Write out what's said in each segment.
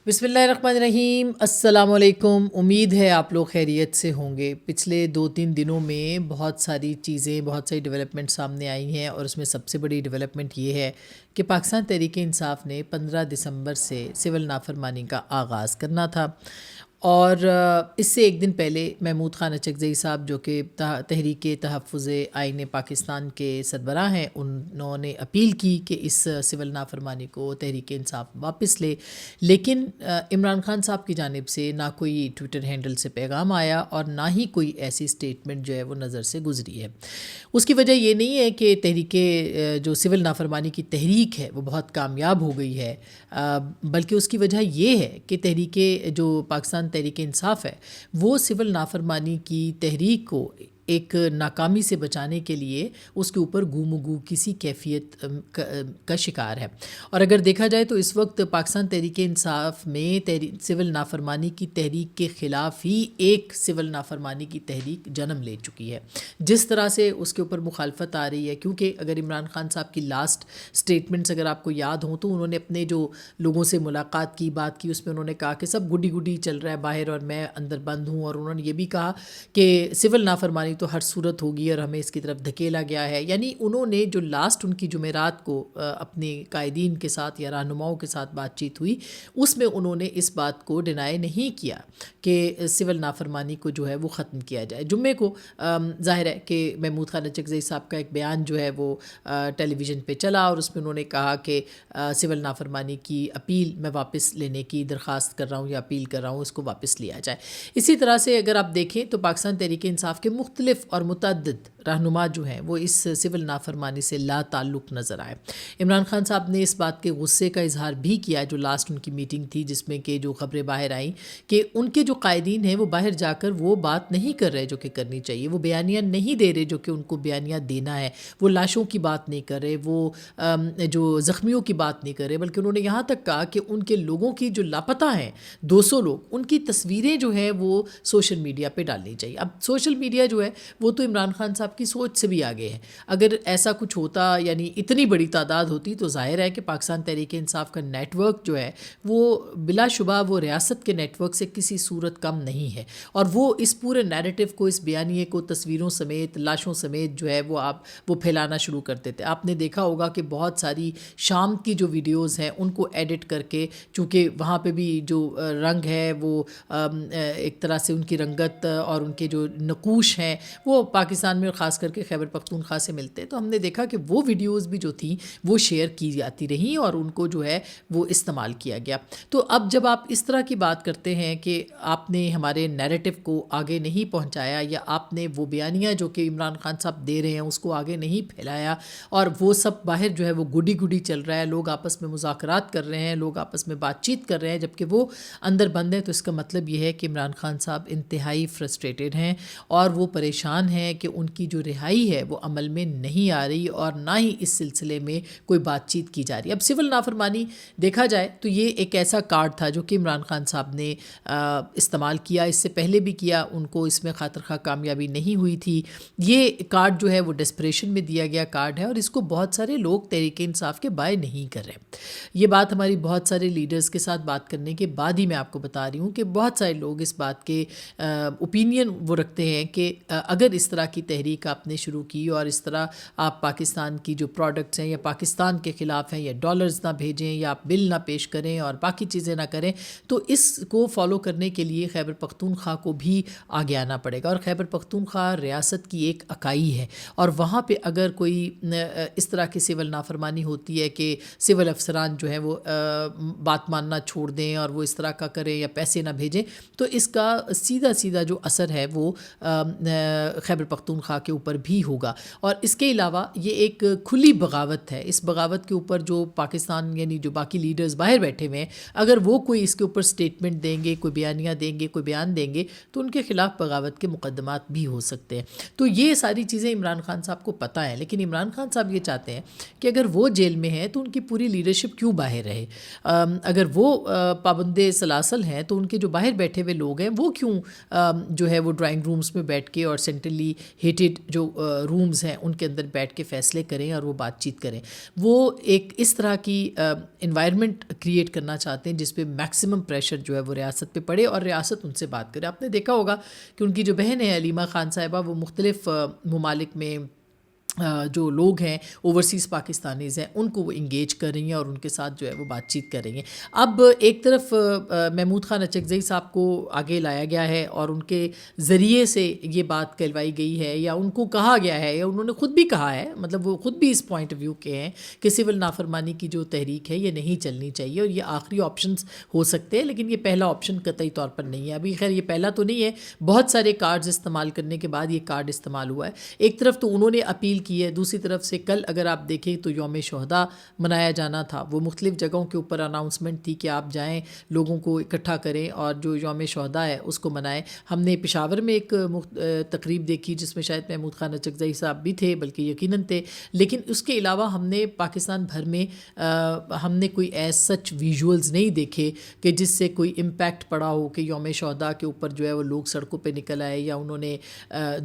بسم اللہ الرحمن الرحیم، السلام علیکم۔ امید ہے آپ لوگ خیریت سے ہوں گے۔ پچھلے 2-3 دنوں میں بہت ساری چیزیں، بہت ساری ڈیولپمنٹ سامنے آئی ہیں، اور اس میں سب سے بڑی ڈیولپمنٹ یہ ہے کہ پاکستان تحریک انصاف نے 15 دسمبر سے سول نافرمانی کا آغاز کرنا تھا، اور اس سے ایک دن پہلے محمود خان اچکزئی صاحب جو کہ تحریک تحفظ آئین پاکستان کے سربراہ ہیں، انہوں نے اپیل کی کہ اس سول نافرمانی کو تحریک انصاف واپس لے، لیکن عمران خان صاحب کی جانب سے نہ کوئی ٹویٹر ہینڈل سے پیغام آیا اور نہ ہی کوئی ایسی سٹیٹمنٹ جو ہے وہ نظر سے گزری ہے۔ اس کی وجہ یہ نہیں ہے کہ تحریک جو سول نافرمانی کی تحریک ہے وہ بہت کامیاب ہو گئی ہے، بلکہ اس کی وجہ یہ ہے کہ تحریک جو پاکستان تحریک انصاف ہے وہ سول نافرمانی کی تحریک کو ایک ناکامی سے بچانے کے لیے اس کے اوپر گم و گو کسی کیفیت کا شکار ہے۔ اور اگر دیکھا جائے تو اس وقت پاکستان تحریک انصاف میں سول نافرمانی کی تحریک کے خلاف ہی ایک سول نافرمانی کی تحریک جنم لے چکی ہے۔ جس طرح سے اس کے اوپر مخالفت آ رہی ہے، کیونکہ اگر عمران خان صاحب کی لاسٹ سٹیٹمنٹس اگر آپ کو یاد ہوں تو انہوں نے اپنے جو لوگوں سے ملاقات کی، بات کی، اس میں انہوں نے کہا کہ سب گڈی گڈی چل رہا ہے باہر اور میں اندر بند ہوں، اور انہوں نے یہ بھی کہا کہ سول نافرمانی تو ہر صورت ہوگی اور ہمیں اس کی طرف دھکیلا گیا ہے۔ یعنی انہوں نے جو لاسٹ ان کی جمعرات کو اپنے قائدین کے ساتھ یا رہنماؤں کے ساتھ بات چیت ہوئی، اس میں انہوں نے اس بات کو ڈینائی نہیں کیا کہ سول نافرمانی کو جو ہے وہ ختم کیا جائے۔ جمعے کو ظاہر ہے کہ محمود خان اچکزئی صاحب کا ایک بیان جو ہے وہ ٹیلی ویژن پہ چلا، اور اس میں انہوں نے کہا کہ سول نافرمانی کی اپیل میں واپس لینے کی درخواست کر رہا ہوں یا اپیل کر رہا ہوں، اس کو واپس لیا جائے۔ اسی طرح سے اگر آپ دیکھیں تو پاکستان تحریک انصاف کے مختلف اور متعدد رہنما جو ہیں وہ اس سول نافرمانی سے لا تعلق نظر آئے۔ عمران خان صاحب نے اس بات کے غصے کا اظہار بھی کیا جو لاسٹ ان کی میٹنگ تھی، جس میں کہ جو خبریں باہر آئیں کہ ان کے جو قائدین ہیں وہ باہر جا کر وہ بات نہیں کر رہے جو کہ کرنی چاہیے، وہ بیانیہ نہیں دے رہے جو کہ ان کو بیانیہ دینا ہے، وہ لاشوں کی بات نہیں کر رہے، وہ جو زخمیوں کی بات نہیں کر رہے، بلکہ انہوں نے یہاں تک کہا کہ ان کے لوگوں کی جو لاپتہ ہیں 200 لوگ، ان کی تصویریں جو ہیں وہ سوشل میڈیا پہ ڈالنی چاہیے۔ اب سوشل میڈیا جو ہے وہ تو عمران خان صاحب کی سوچ سے بھی آگے ہے۔ اگر ایسا کچھ ہوتا، یعنی اتنی بڑی تعداد ہوتی، تو ظاہر ہے کہ پاکستان تحریک انصاف کا نیٹ ورک جو ہے وہ بلا شبہ وہ ریاست کے نیٹ ورک سے کسی صورت کم نہیں ہے، اور وہ اس پورے نیریٹو کو، اس بیانیے کو تصویروں سمیت، لاشوں سمیت جو ہے وہ پھیلانا شروع کرتے تھے۔ آپ نے دیکھا ہوگا کہ بہت ساری شام کی جو ویڈیوز ہیں ان کو ایڈٹ کر کے، چونکہ وہاں پہ بھی جو رنگ ہے وہ ایک طرح سے ان کی رنگت اور ان کے جو نقوش ہیں وہ پاکستان میں خاص کر کے خیبر پختونخوا سے ملتے ہیں، تو ہم نے دیکھا کہ وہ ویڈیوز بھی جو تھیں وہ شیئر کی جاتی رہیں اور ان کو جو ہے وہ استعمال کیا گیا۔ تو اب جب آپ اس طرح کی بات کرتے ہیں کہ آپ نے ہمارے نیریٹو کو آگے نہیں پہنچایا، یا آپ نے وہ بیانیہ جو کہ عمران خان صاحب دے رہے ہیں اس کو آگے نہیں پھیلایا، اور وہ سب باہر جو ہے وہ گڈی گڈی چل رہا ہے، لوگ آپس میں مذاکرات کر رہے ہیں، لوگ آپس میں بات چیت کر رہے ہیں جبکہ وہ اندر بند ہیں، تو اس کا مطلب یہ ہے کہ عمران خان صاحب انتہائی فرسٹریٹڈ ہیں اور وہ پریشان ہیں کہ ان کی جو رہائی ہے وہ عمل میں نہیں آ رہی، اور نہ ہی اس سلسلے میں کوئی بات چیت کی جا رہی ہے۔ اب سول نافرمانی دیکھا جائے تو یہ ایک ایسا کارڈ تھا جو کہ عمران خان صاحب نے استعمال کیا، اس سے پہلے بھی کیا، ان کو اس میں خاطر خواہ کامیابی نہیں ہوئی تھی۔ یہ کارڈ جو ہے وہ ڈسپریشن میں دیا گیا کارڈ ہے، اور اس کو بہت سارے لوگ تحریک انصاف کے بائے نہیں کر رہے۔ یہ بات ہماری بہت سارے لیڈرز کے ساتھ بات کرنے کے بعد ہی میں آپ کو بتا رہی ہوں کہ بہت سارے لوگ اس بات کے اوپینین وہ رکھتے ہیں کہ اگر اس طرح کی تحریک آپ نے شروع کی اور اس طرح آپ پاکستان کی جو پروڈکٹس ہیں یا پاکستان کے خلاف ہیں، یا ڈالرز نہ بھیجیں یا آپ بل نہ پیش کریں اور باقی چیزیں نہ کریں، تو اس کو فالو کرنے کے لیے خیبر پختونخوا کو بھی آگے آنا پڑے گا، اور خیبر پختونخوا ریاست کی ایک اکائی ہے، اور وہاں پہ اگر کوئی اس طرح کی سول نافرمانی ہوتی ہے کہ سول افسران جو ہیں وہ بات ماننا چھوڑ دیں اور وہ اس طرح کا کریں یا پیسے نہ بھیجیں، تو اس کا سیدھا سیدھا جو اثر ہے وہ خیبر پختونخوا کے اوپر بھی ہوگا۔ اور اس کے علاوہ یہ ایک کھلی بغاوت ہے، اس بغاوت کے اوپر جو پاکستان یعنی جو باقی لیڈرز باہر بیٹھے ہوئے ہیں، اگر وہ کوئی اس کے اوپر سٹیٹمنٹ دیں گے، کوئی بیانیہ دیں گے، کوئی بیان دیں گے، تو ان کے خلاف بغاوت کے مقدمات بھی ہو سکتے ہیں۔ تو یہ ساری چیزیں عمران خان صاحب کو پتہ ہے، لیکن عمران خان صاحب یہ چاہتے ہیں کہ اگر وہ جیل میں ہیں تو ان کی پوری لیڈرشپ کیوں باہر رہے؟ اگر وہ پابند سلاسل ہیں تو ان کے جو باہر بیٹھے ہوئے لوگ ہیں وہ کیوں جو ہے وہ ڈرائنگ رومز میں بیٹھ کے اور سینٹرلی ہیٹڈ جو رومز ہیں ان کے اندر بیٹھ کے فیصلے کریں اور وہ بات چیت کریں. وہ ایک اس طرح کی انوائرمنٹ کریٹ کرنا چاہتے ہیں جس پہ میکسیمم پریشر جو ہے وہ ریاست پہ پڑے اور ریاست ان سے بات کرے. آپ نے دیکھا ہوگا کہ ان کی جو بہن ہے علیمہ خان صاحبہ وہ مختلف ممالک میں جو لوگ ہیں اوورسیز پاکستانیز ہیں ان کو وہ انگیج کر رہی ہیں اور ان کے ساتھ جو ہے وہ بات چیت کر رہی ہیں. اب ایک طرف محمود خان اچکزئی صاحب کو آگے لایا گیا ہے اور ان کے ذریعے سے یہ بات کہلوائی گئی ہے یا ان کو کہا گیا ہے یا انہوں نے خود بھی کہا ہے, مطلب وہ خود بھی اس پوائنٹ آف ویو کے ہیں کہ سول نافرمانی کی جو تحریک ہے یہ نہیں چلنی چاہیے اور یہ آخری آپشنز ہو سکتے ہیں, لیکن یہ پہلا آپشن قطعی طور پر نہیں ہے. ابھی خیر یہ پہلا تو نہیں ہے, بہت سارے کارڈز استعمال کرنے کے بعد یہ کارڈ استعمال ہوا ہے. ایک طرف تو انہوں نے اپیل کی ہے, دوسری طرف سے کل اگر آپ دیکھیں تو یوم شہداء منایا جانا تھا. وہ مختلف جگہوں کے اوپر اناؤنسمنٹ تھی کہ آپ جائیں, لوگوں کو اکٹھا کریں اور جو یوم شہداء ہے اس کو منائیں. ہم نے پشاور میں ایک تقریب دیکھی جس میں شاید محمود خان اچکزئی صاحب بھی تھے, بلکہ یقیناً تھے, لیکن اس کے علاوہ ہم نے پاکستان بھر میں ہم نے کوئی ایز سچ ویژولز نہیں دیکھے کہ جس سے کوئی امپیکٹ پڑا ہو کہ یوم شہداء کے اوپر جو ہے وہ لوگ سڑکوں پہ نکل آئے یا انہوں نے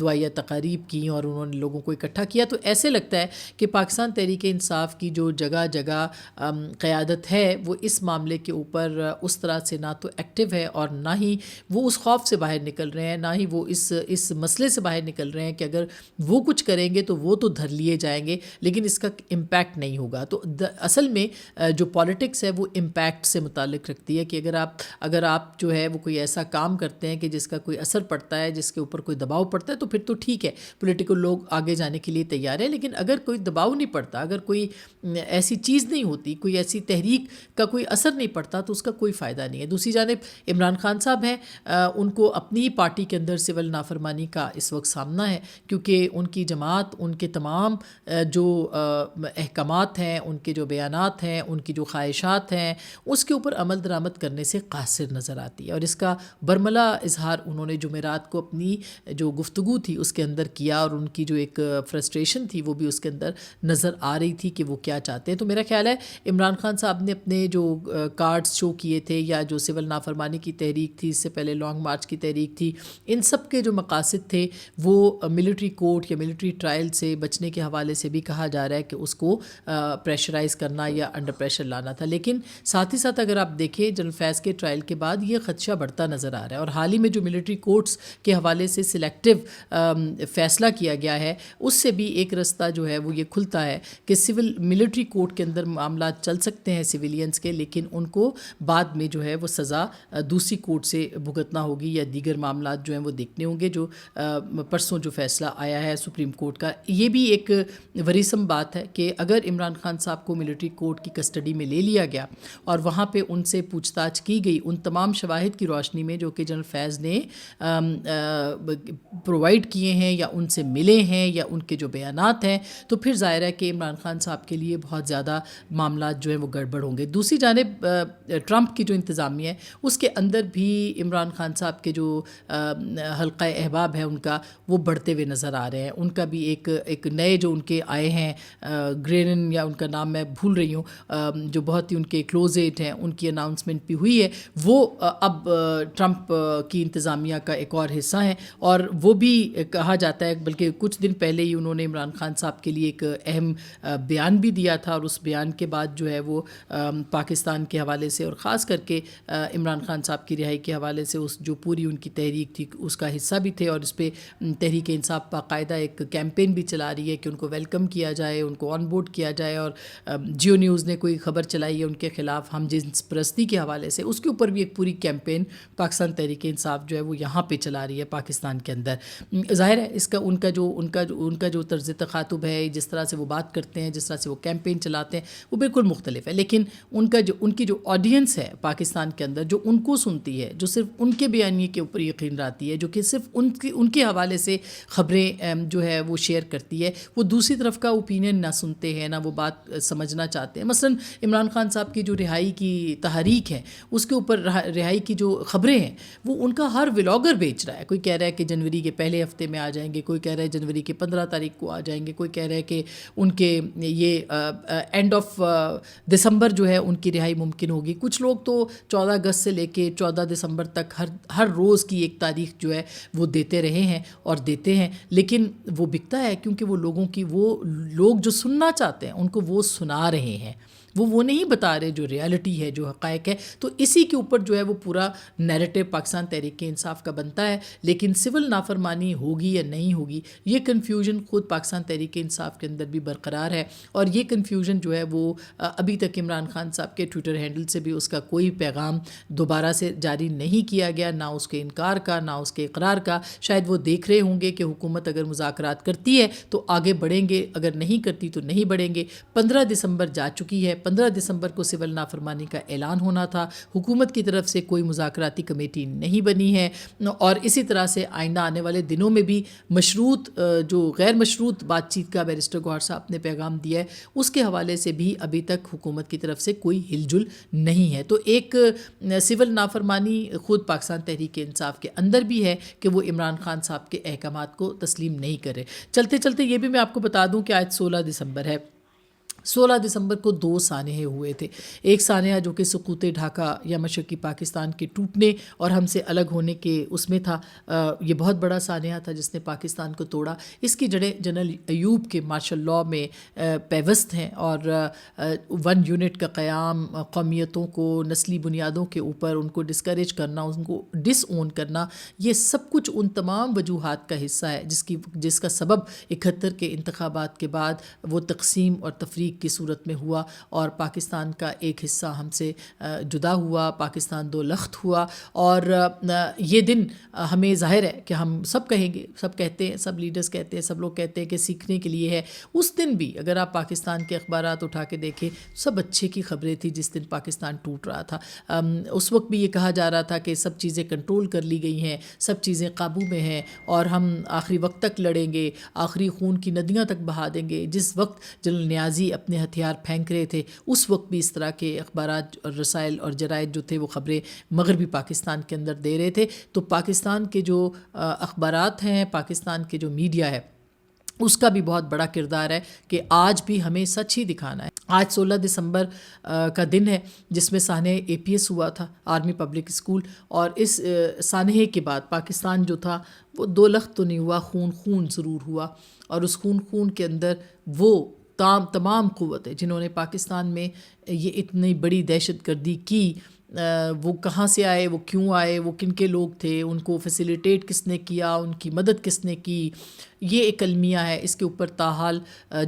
دعائیہ تقاریب کی اور انہوں نے لوگوں کو اکٹھا کیا. تو ایسے لگتا ہے کہ پاکستان تحریک انصاف کی جو جگہ جگہ قیادت ہے وہ اس معاملے کے اوپر اس طرح سے نہ تو ایکٹیو ہے اور نہ ہی وہ اس خوف سے باہر نکل رہے ہیں, نہ ہی وہ اس مسئلے سے باہر نکل رہے ہیں کہ اگر وہ کچھ کریں گے تو وہ تو دھر لیے جائیں گے لیکن اس کا امپیکٹ نہیں ہوگا. تو اصل میں جو پالیٹکس ہے وہ امپیکٹ سے متعلق رکھتی ہے کہ اگر آپ جو ہے وہ کوئی ایسا کام کرتے ہیں کہ جس کا کوئی اثر پڑتا ہے, جس کے اوپر کوئی دباؤ پڑتا ہے, تو پھر تو ٹھیک ہے, پولیٹیکل لوگ آگے جانے کے لیے تیار ہے. لیکن اگر کوئی دباؤ نہیں پڑتا, اگر کوئی ایسی چیز نہیں ہوتی, کوئی ایسی تحریک کا کوئی اثر نہیں پڑتا, تو اس کا کوئی فائدہ نہیں ہے. دوسری جانب عمران خان صاحب ہیں, ان کو اپنی پارٹی کے اندر سول نافرمانی کا اس وقت سامنا ہے کیونکہ ان کی جماعت ان کے تمام جو احکامات ہیں, ان کے جو بیانات ہیں, ان کی جو خواہشات ہیں, اس کے اوپر عمل درآمد کرنے سے قاصر نظر آتی ہے. اور اس کا برملا اظہار انہوں نے جمعرات کو اپنی جو گفتگو تھی اس کے اندر کیا اور ان کی جو ایک فرسٹریشن تھی وہ بھی اس کے اندر نظر آ رہی تھی کہ وہ کیا چاہتے ہیں. تو میرا خیال ہے عمران خان صاحب نے اپنے جو کارڈز شو کیے تھے یا جو سول نافرمانی کی تحریک تھی, اس سے پہلے لانگ مارچ کی تحریک تھی, ان سب کے جو مقاصد تھے وہ ملٹری کورٹ یا ملٹری ٹرائل سے بچنے کے حوالے سے بھی کہا جا رہا ہے کہ اس کو پریشرائز کرنا یا انڈر پریشر لانا تھا. لیکن ساتھ ہی ساتھ اگر آپ دیکھیں جنرل فیض کے ٹرائل کے بعد یہ خدشہ بڑھتا نظر آ رہا ہے اور حال ہی میں جو ملٹری کورٹس کے حوالے سے سلیکٹیو فیصلہ کیا گیا ہے اس سے بھی ایک رستہ جو ہے وہ یہ کھلتا ہے کہ ملٹری کورٹ کے اندر معاملات چل سکتے ہیں سویلینز کے, لیکن ان کو بعد میں جو ہے وہ سزا دوسری کورٹ سے بھگتنا ہوگی یا دیگر معاملات جو ہیں وہ دیکھنے ہوں گے. جو پرسوں جو فیصلہ آیا ہے سپریم کورٹ کا, یہ بھی ایک ورثم بات ہے کہ اگر عمران خان صاحب کو ملٹری کورٹ کی کسٹڈی میں لے لیا گیا اور وہاں پہ ان سے پوچھ تاچھ کی گئی ان تمام شواہد کی روشنی میں جو کہ جنرل فیض نے پرووائڈ کیے ہیں یا ان سے ملے ہیں یا ان کے جو بیانات ہیں, تو پھر ظاہر ہے کہ عمران خان صاحب کے لیے بہت زیادہ معاملات جو ہیں وہ گڑبڑ ہوں گے. دوسری جانب ٹرمپ کی جو انتظامیہ ہے اس کے اندر بھی عمران خان صاحب کے جو حلقہ احباب ہے ان کا وہ بڑھتے ہوئے نظر آ رہے ہیں. ان کا بھی ایک نئے جو ان کے آئے ہیں گرینن یا ان کا نام میں بھول رہی ہوں, جو بہت ہی ان کے کلوز ایٹ ہیں, ان کی اناؤنسمنٹ بھی ہوئی ہے, وہ اب ٹرمپ کی انتظامیہ کا ایک اور حصہ ہیں اور وہ بھی کہا جاتا ہے, بلکہ کچھ دن پہلے ہی انہوں نے عمران خان صاحب کے لیے ایک اہم بیان بھی دیا تھا اور اس بیان کے بعد جو ہے وہ پاکستان کے حوالے سے اور خاص کر کے عمران خان صاحب کی رہائی کے حوالے سے اس جو پوری ان کی تحریک تھی اس کا حصہ بھی تھے اور اس پہ تحریک انصاف باقاعدہ ایک کیمپین بھی چلا رہی ہے کہ ان کو ویلکم کیا جائے, ان کو آن بورڈ کیا جائے. اور جیو نیوز نے کوئی خبر چلائی ہے ان کے خلاف ہم جنس پرستی کے حوالے سے, اس کے اوپر بھی ایک پوری کیمپین پاکستان تحریک انصاف جو ہے وہ یہاں پہ چلا رہی ہے پاکستان کے اندر. ظاہر ہے اس کا ان کا جو طرز تخاطب ہے, جس طرح سے وہ بات کرتے ہیں, جس طرح سے وہ کیمپین چلاتے ہیں, وہ بالکل مختلف ہے. لیکن ان کی جو آڈینس ہے پاکستان کے اندر جو ان کو سنتی ہے, جو صرف ان کے بیانیے کے اوپر یقین رہتی ہے, جو کہ صرف ان کے حوالے سے خبریں جو ہے وہ شیئر کرتی ہے, وہ دوسری طرف کا اوپینین نہ سنتے ہیں نہ وہ بات سمجھنا چاہتے ہیں. مثلا عمران خان صاحب کی جو رہائی کی تحریک ہے اس کے اوپر رہائی کی جو خبریں ہیں وہ ان کا ہر ولاگر بیچ رہا ہے. کوئی کہہ رہا ہے کہ جنوری کے پہلے ہفتے میں آ جائیں گے, کوئی کہہ رہا ہے جنوری کے 15 تاریخ کو آ جائیں گے. کوئی کہہ رہا ہے کہ ان کے یہ اینڈ آف دسمبر جو ہے ان کی رہائی ممکن ہوگی. کچھ لوگ تو 14 اگست سے لے کے 14 دسمبر تک ہر روز کی ایک تاریخ جو ہے وہ دیتے رہے ہیں اور دیتے ہیں, لیکن وہ بکتا ہے کیونکہ وہ لوگ جو سننا چاہتے ہیں ان کو وہ سنا رہے ہیں, وہ نہیں بتا رہے جو ریالٹی ہے, جو حقائق ہے. تو اسی کے اوپر جو ہے وہ پورا نیریٹو پاکستان تحریک انصاف کا بنتا ہے. لیکن سول نافرمانی ہوگی یا نہیں ہوگی, یہ کنفیوژن خود پاکستان تحریک انصاف کے اندر بھی برقرار ہے. اور یہ کنفیوژن جو ہے وہ ابھی تک عمران خان صاحب کے ٹویٹر ہینڈل سے بھی اس کا کوئی پیغام دوبارہ سے جاری نہیں کیا گیا, نہ اس کے انکار کا نہ اس کے اقرار کا. شاید وہ دیکھ رہے ہوں گے کہ حکومت اگر مذاکرات کرتی ہے تو آگے بڑھیں گے, اگر نہیں کرتی تو نہیں بڑھیں گے. 15 دسمبر جا چکی ہے, 15 دسمبر کو سول نافرمانی کا اعلان ہونا تھا. حکومت کی طرف سے کوئی مذاکراتی کمیٹی نہیں بنی ہے, اور اسی طرح سے آئندہ آنے والے دنوں میں بھی مشروط جو غیر مشروط بات چیت کا بیرسٹر گوہر صاحب نے پیغام دیا ہے اس کے حوالے سے بھی ابھی تک حکومت کی طرف سے کوئی ہل جل نہیں ہے. تو ایک سول نافرمانی خود پاکستان تحریک انصاف کے اندر بھی ہے کہ وہ عمران خان صاحب کے احکامات کو تسلیم نہیں کر رہے. چلتے چلتے یہ بھی میں آپ کو بتا دوں کہ آج 16 دسمبر ہے. 16 دسمبر کو 2 سانحے ہوئے تھے. ایک سانحہ جو کہ سقوط ڈھاکہ یا مشرقی پاکستان کے ٹوٹنے اور ہم سے الگ ہونے کے اس میں تھا. یہ بہت بڑا سانحہ تھا جس نے پاکستان کو توڑا. اس کی جڑیں جنرل ایوب کے مارشل لاء میں پیوست ہیں, اور 1 یونٹ کا قیام, قومیتوں کو نسلی بنیادوں کے اوپر ان کو ڈسکریج کرنا, ان کو ڈس اون کرنا, یہ سب کچھ ان تمام وجوہات کا حصہ ہے جس کا سبب 71 کے انتخابات کے بعد وہ تقسیم اور تفریق کی صورت میں ہوا, اور پاکستان کا ایک حصہ ہم سے جدا ہوا, پاکستان 2 لخت ہوا. اور یہ دن ہمیں ظاہر ہے کہ ہم سب کہیں گے, سب کہتے ہیں, سب لیڈرز کہتے ہیں, سب لوگ کہتے ہیں کہ سیکھنے کے لیے ہے. اس دن بھی اگر آپ پاکستان کے اخبارات اٹھا کے دیکھیں سب اچھے کی خبریں تھی. جس دن پاکستان ٹوٹ رہا تھا اس وقت بھی یہ کہا جا رہا تھا کہ سب چیزیں کنٹرول کر لی گئی ہیں, سب چیزیں قابو میں ہیں, اور ہم آخری وقت تک لڑیں گے, آخری خون کی ندیاں تک بہا دیں گے. جس وقت جنرل نیازی اپنے ہتھیار پھینک رہے تھے اس وقت بھی اس طرح کے اخبارات اور رسائل اور جرائد جو تھے وہ خبریں مغربی پاکستان کے اندر دے رہے تھے. تو پاکستان کے جو اخبارات ہیں, پاکستان کے جو میڈیا ہے, اس کا بھی بہت بڑا کردار ہے کہ آج بھی ہمیں سچ ہی دکھانا ہے. آج 16 دسمبر کا دن ہے جس میں سانحہ APS ہوا تھا, آرمی پبلک اسکول, اور اس سانحے کے بعد پاکستان جو تھا وہ 2 لخت تو نہیں ہوا, خون ضرور ہوا. اور اس خون کے اندر وہ تمام قوتیں جنہوں نے پاکستان میں یہ اتنی بڑی دہشت گردی کی, وہ کہاں سے آئے, وہ کیوں آئے, وہ کن کے لوگ تھے, ان کو فیسیلیٹیٹ کس نے کیا, ان کی مدد کس نے کی, یہ ایک المیہ ہے. اس کے اوپر تاحال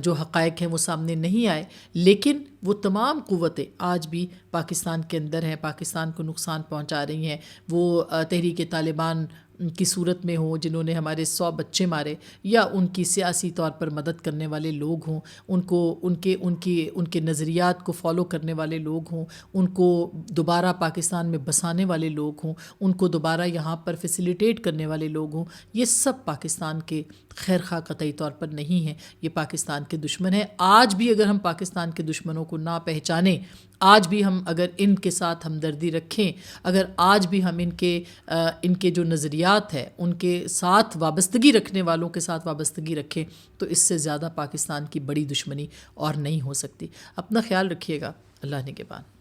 جو حقائق ہیں وہ سامنے نہیں آئے, لیکن وہ تمام قوتیں آج بھی پاکستان کے اندر ہیں, پاکستان کو نقصان پہنچا رہی ہیں. وہ تحریک طالبان کی صورت میں ہوں جنہوں نے ہمارے 100 بچے مارے, یا ان کی سیاسی طور پر مدد کرنے والے لوگ ہوں, ان کے نظریات کو فالو کرنے والے لوگ ہوں, ان کو دوبارہ پاکستان میں بسانے والے لوگ ہوں, ان کو دوبارہ یہاں پر فیسیلیٹیٹ کرنے والے لوگ ہوں. یہ سب پاکستان کے خیر خواہ قطعی طور پر نہیں ہیں, یہ پاکستان کے دشمن ہیں. آج بھی اگر ہم پاکستان کے دشمنوں کو نہ پہچانیں, آج بھی ہم اگر ان کے ساتھ ہمدردی رکھیں, اگر آج بھی ہم ان کے جو نظریات ہے ان کے ساتھ وابستگی رکھنے والوں کے ساتھ وابستگی رکھیں, تو اس سے زیادہ پاکستان کی بڑی دشمنی اور نہیں ہو سکتی. اپنا خیال رکھیے گا. اللہ نگہبان.